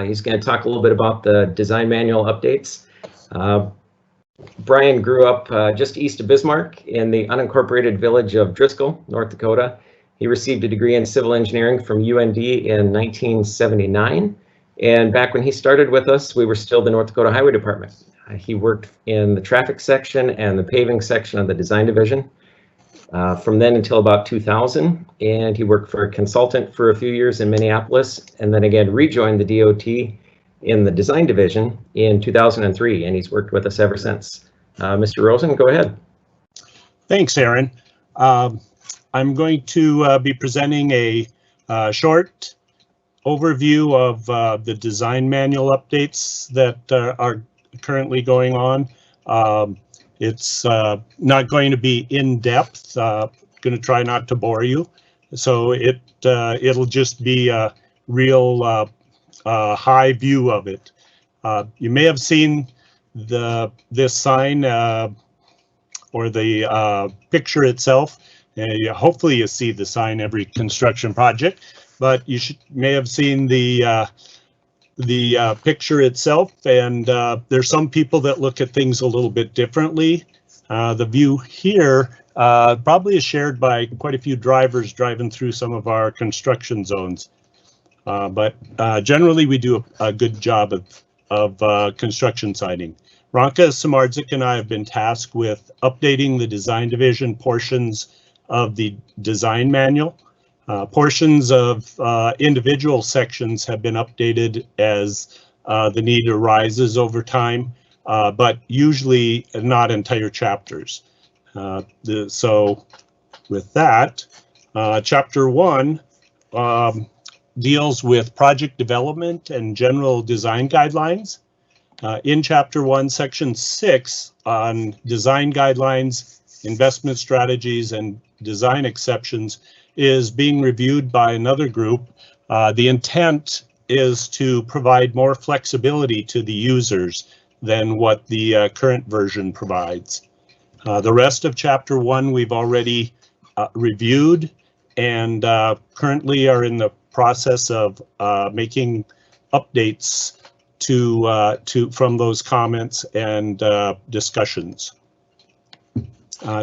He's going to talk a little bit about the design manual updates. Brian grew up just east of Bismarck in the unincorporated village of Driscoll, North Dakota. He received a degree in civil engineering from UND in 1979. And back when he started with us, we were still the North Dakota Highway Department. He worked in the traffic section and the paving section of the design division from then until about 2000. And he worked for a consultant for a few years in Minneapolis, and then again rejoined the DOT in the design division in 2003, and he's worked with us ever since. Mr. Rosin, go ahead. Thanks, Aaron. I'm going to be presenting a short overview of the design manual updates that are currently going on. It's not going to be in-depth. Going to try not to bore you. So it'll just be a real high view of it. You may have seen this sign or the picture itself. Hopefully you see the sign every construction project, but you may have seen the picture itself, and there's some people that look at things a little bit differently. The view here probably is shared by quite a few drivers driving through some of our construction zones. But generally we do a good job of construction siting. Ranka Samardzik and I have been tasked with updating the design division portions of the design manual. Portions of individual sections have been updated as the need arises over time, but usually not entire chapters. So with that, chapter 1 deals with project development and general design guidelines. In chapter 1, section 6 on design guidelines, investment strategies, and design exceptions is being reviewed by another group. The intent is to provide more flexibility to the users than what the current version provides. The rest of chapter 1 we've already reviewed, and currently are in the process of making updates from those comments and discussions.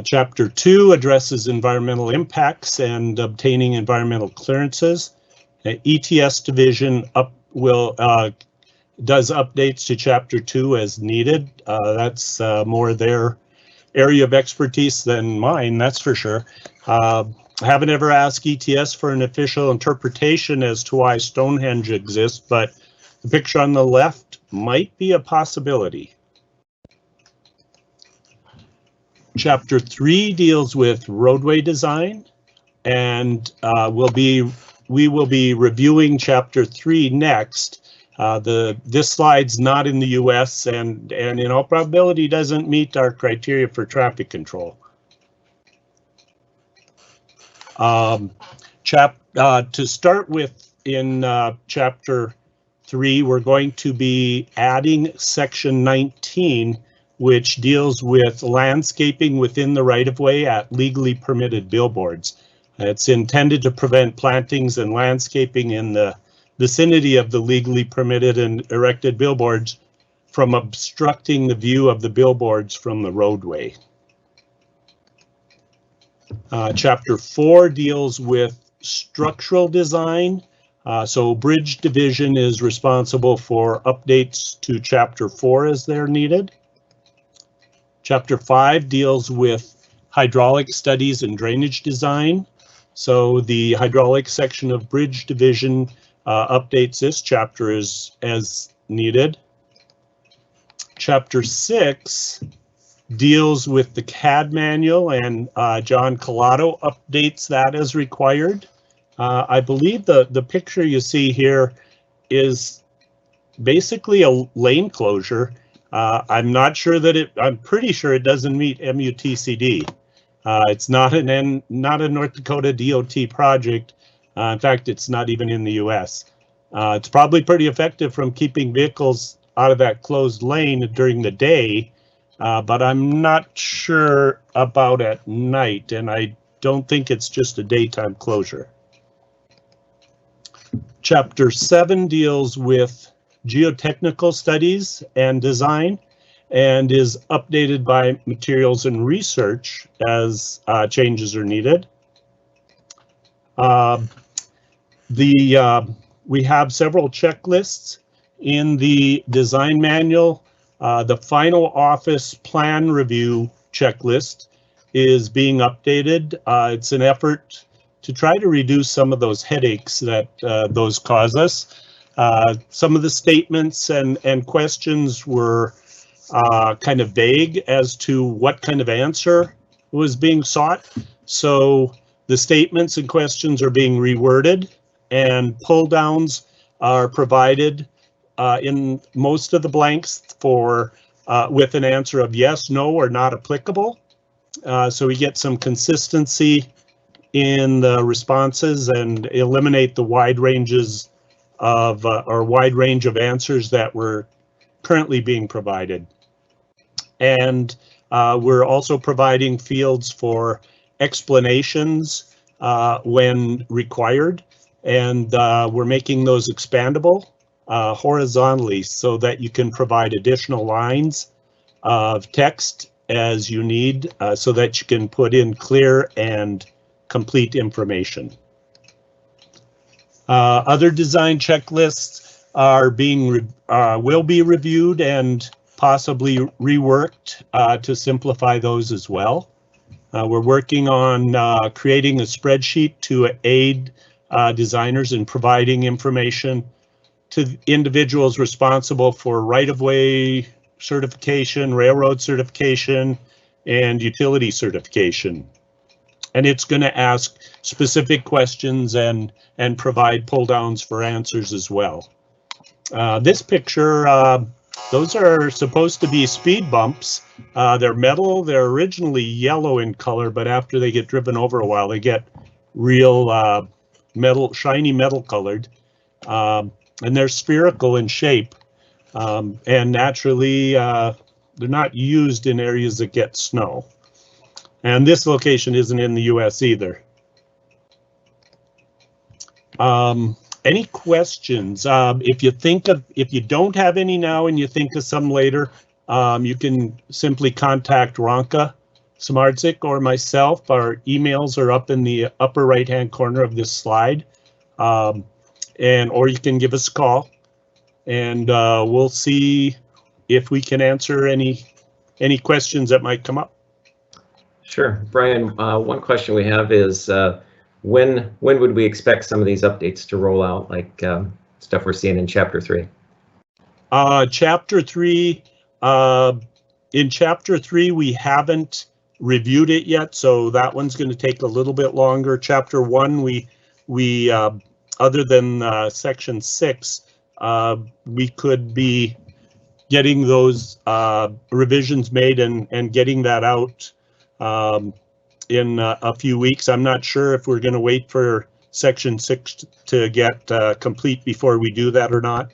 Chapter 2 addresses environmental impacts and obtaining environmental clearances. ETS division does updates to chapter 2 as needed. That's more their area of expertise than mine, that's for sure. I haven't ever asked ETS for an official interpretation as to why Stonehenge exists, but the picture on the left might be a possibility. Chapter 3 deals with roadway design, and we will be reviewing chapter 3 next. This slide's not in the US and in all probability doesn't meet our criteria for traffic control. To start with, in chapter 3, we're going to be adding section 19, which deals with landscaping within the right-of-way at legally permitted billboards. It's intended to prevent plantings and landscaping in the vicinity of the legally permitted and erected billboards from obstructing the view of the billboards from the roadway. Chapter 4 deals with structural design. So Bridge Division is responsible for updates to Chapter 4 as they're needed. Chapter 5 deals with hydraulic studies and drainage design. So the hydraulic section of Bridge Division updates this chapter as needed. Chapter 6 deals with the CAD Manual, and John Collado updates that as required. I believe the picture you see here is basically a lane closure. I'm not sure that I'm pretty sure it doesn't meet MUTCD. It's not a North Dakota DOT project. In fact, it's not even in the US. It's probably pretty effective from keeping vehicles out of that closed lane during the day, but I'm not sure about at night, and I don't think it's just a daytime closure. Chapter 7 deals with geotechnical studies and design and is updated by materials and research as changes are needed. We have several checklists in the design manual. The final office plan review checklist is being updated. It's an effort to try to reduce some of those headaches that those cause us. Some of the statements and questions were kind of vague as to what kind of answer was being sought. So the statements and questions are being reworded, and pull downs are provided in most of the blanks for with an answer of yes, no, or not applicable. So we get some consistency in the responses and eliminate the wide ranges of or wide range of answers that were currently being provided. And we're also providing fields for explanations when required, and we're making those expandable horizontally so that you can provide additional lines of text as you need so that you can put in clear and complete information. Other design checklists are will be reviewed and possibly reworked to simplify those as well. We're working on creating a spreadsheet to aid designers in providing information to individuals responsible for right-of-way certification, railroad certification, and utility certification. And it's going to ask specific questions and provide pull downs for answers as well. This picture, those are supposed to be speed bumps. They're metal. They're originally yellow in color, but after they get driven over a while, they get real metal, shiny metal colored. And they're spherical in shape. And naturally, they're not used in areas that get snow. And this location isn't in the US either. Any questions? If you don't have any now and you think of some later, you can simply contact Ronka Samardzik or myself. Our emails are up in the upper right-hand corner of this slide. Or you can give us a call, and we'll see if we can answer any questions that might come up. Sure. Brian, one question we have is when would we expect some of these updates to roll out, like stuff we're seeing in Chapter 3? Chapter 3, in Chapter 3, we haven't reviewed it yet, so that one's going to take a little bit longer. Chapter 1, we other than Section 6, we could be getting those revisions made and getting that out in a few weeks. I'm not sure if we're going to wait for Section 6 to get complete before we do that or not.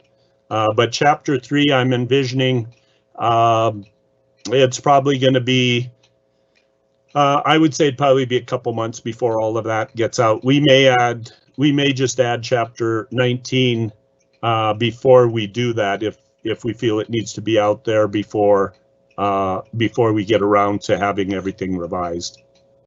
But Chapter 3, I'm envisioning it's probably going to be, I would say it'd probably be a couple months before all of that gets out. We may just add Chapter 19 before we do that if we feel it needs to be out there before we get around to having everything revised.